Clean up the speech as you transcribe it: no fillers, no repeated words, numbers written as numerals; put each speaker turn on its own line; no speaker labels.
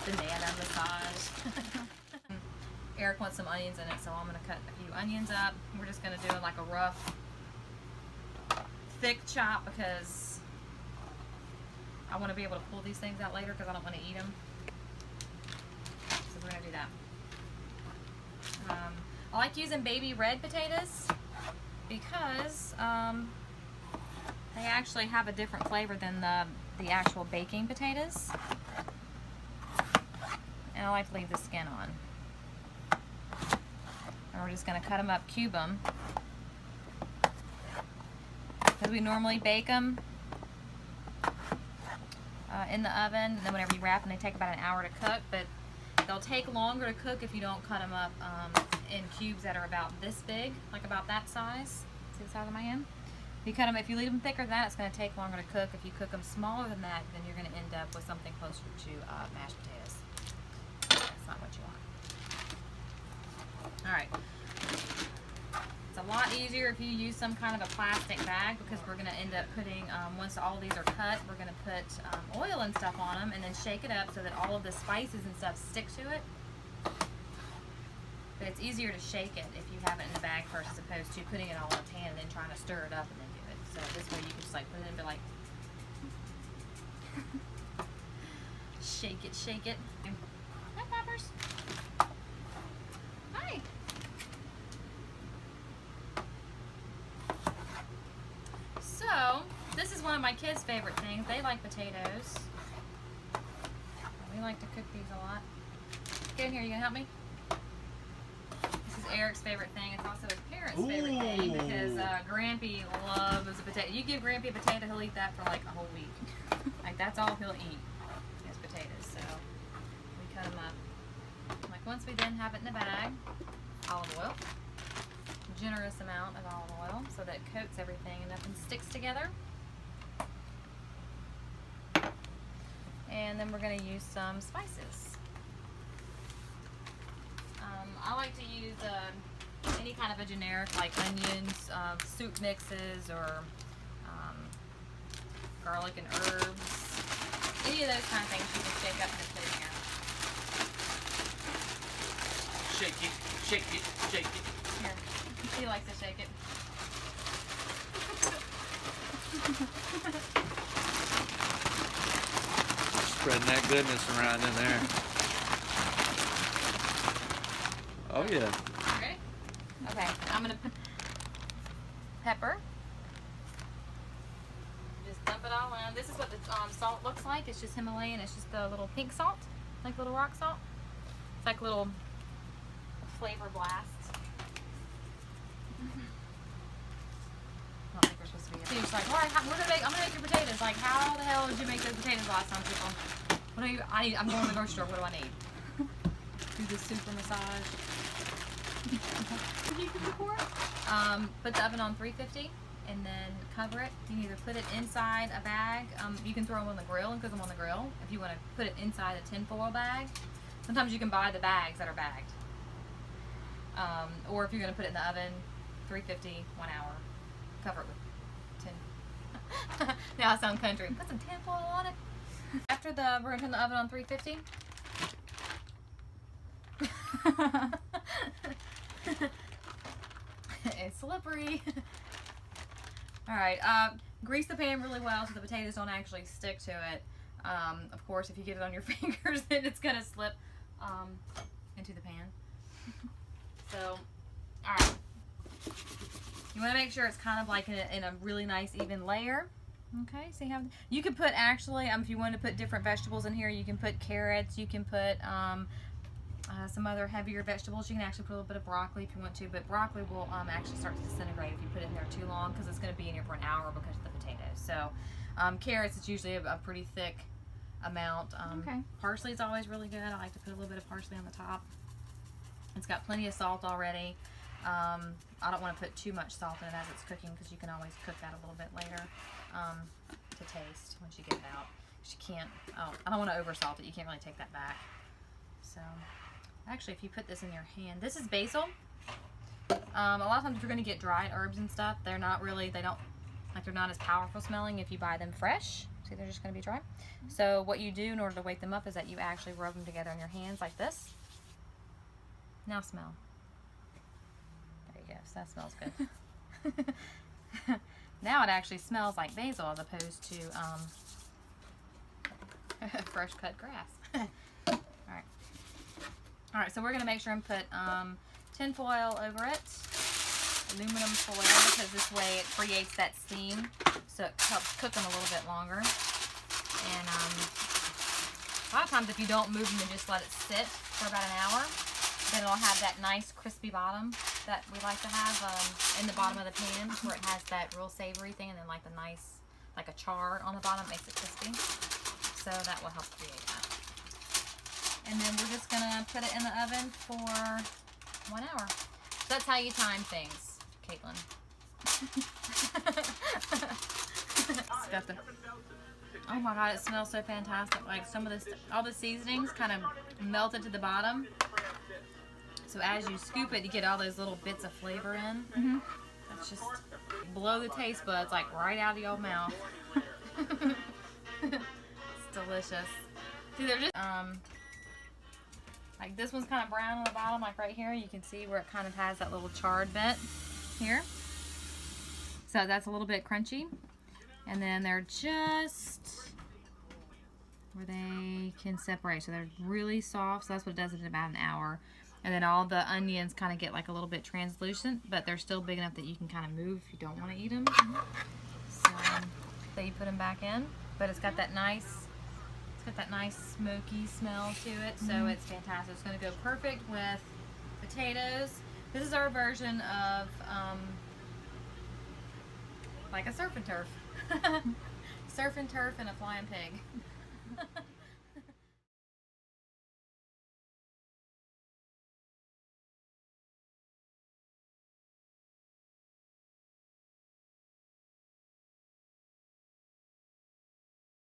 banana massage. Eric wants some onions in it, so I'm gonna cut a few onions up. We're just gonna do like a rough, thick chop because I want to be able to pull these things out later because I don't want to eat them. So we're gonna do that. I like using baby red potatoes because they actually have a different flavor than the actual baking potatoes. And I like to leave the skin on. And we're just going to cut them up, cube them. Because we normally bake them in the oven, and then whenever you wrap them, they take about an hour to cook, but they'll take longer to cook if you don't cut them up in cubes that are about this big, like about that size. See the size of my hand? If you cut them, if you leave them thicker than that, it's going to take longer to cook. If you cook them smaller than that, then you're going to end up with something closer to mashed potatoes. That's not what you want. All right. It's a lot easier if you use some kind of a plastic bag because we're going to end up putting, once all these are cut, we're going to put oil and stuff on them and then shake it up so that all of the spices and stuff stick to it. But it's easier to shake it if you have it in the bag first as opposed to putting it all in a pan and then trying to stir it up and then do it. So this way you can just like put it in and be like, shake it, shake it. Hi, Poppers. Hi. So, this is one of my kids' favorite things. They like potatoes. We like to cook these a lot. Get in here, you gonna help me? This is Eric's favorite thing. It's also his parents' favorite thing because Grampy loves a potato. You give Grampy a potato, he'll eat that for like a whole week. Like that's all he'll eat is potatoes. So we cut them up. Like once we then have it in the bag, olive oil. Generous amount of olive oil so that it coats everything and nothing sticks together. And then we're going to use some spices. I like to use any kind of a generic like onions, soup mixes, or garlic and herbs. Any of those kind of things you can shake up and put in here.
Shake it, shake it, shake it.
Here. He likes to shake it.
Spreading that goodness around in there. Oh yeah.
Ready? Okay, I'm gonna put pepper. Just dump it all in. This is what the salt looks like. It's just Himalayan. It's just the little pink salt, like little rock salt. It's like little flavor blast. I don't think we're supposed to be. She's like, Laurie, I'm gonna make your potatoes. Like, how the hell did you make those potatoes last time, people? What do you? I'm going to the grocery store. What do I need? Do this super massage. Did you cook before? Put the oven on 350 and then cover it. You can either put it inside a bag. You can throw them on the grill and cook them on the grill. If you want to put it inside a tinfoil bag, sometimes you can buy the bags that are bagged. Or if you're going to put it in the oven, 350, 1 hour. Cover it with tin. Now I sound country. Put some tinfoil on it. After we're going to turn the oven on 350. It's slippery. Alright, grease the pan really well so the potatoes don't actually stick to it. Of course, if you get it on your fingers, then it's going to slip into the pan. So, alright. You want to make sure it's kind of like in a really nice even layer. Okay, see how you can put actually, if you want to put different vegetables in here, you can put carrots, you can put some other heavier vegetables. You can actually put a little bit of broccoli if you want to, but broccoli will actually start to disintegrate if you put it in there too long because it's going to be in here for an hour because of the potatoes. So carrots, it's usually a pretty thick amount.
Okay.
Parsley is always really good. I like to put a little bit of parsley on the top. It's got plenty of salt already. I don't want to put too much salt in it as it's cooking because you can always cook that a little bit later to taste once you get it out. You can't, I don't want to over salt it. You can't really take that back. So actually, if you put this in your hand, this is basil. A lot of times if you're going to get dried herbs and stuff, they're not as powerful smelling if you buy them fresh. See, they're just going to be dry. So what you do in order to wake them up is that you actually rub them together in your hands like this. Now smell. There you go. So that smells good. Now it actually smells like basil as opposed to fresh cut grass. Alright, so we're going to make sure and put tin foil over it, aluminum foil, because this way it creates that steam, so it helps cook them a little bit longer. And a lot of times if you don't move them and just let it sit for about an hour, then it'll have that nice crispy bottom that we like to have in the bottom of the pan, where it has that real savory thing, and then like the nice, like a char on the bottom makes it crispy. So that will help create that. And then we're just gonna put it in the oven for 1 hour. So that's how you time things, Caitlin. Oh my god, it smells so fantastic. Like some of this, all the seasonings kind of melted to the bottom. So as you scoop it, you get all those little bits of flavor in. That's just blow the taste buds like right out of your mouth. It's delicious. See, they're just like this one's kind of brown on the bottom, like right here. You can see where it kind of has that little charred bit here. So that's a little bit crunchy. And then they're just where they can separate. So they're really soft. So that's what it does in about an hour. And then all the onions kind of get like a little bit translucent, but they're still big enough that you can kind of move if you don't want to eat them. So you put them back in, but it's got that nice smoky smell to it. So it's fantastic. It's going to go perfect with potatoes. This is our version of like a surf and turf. Surf and turf and a flying pig.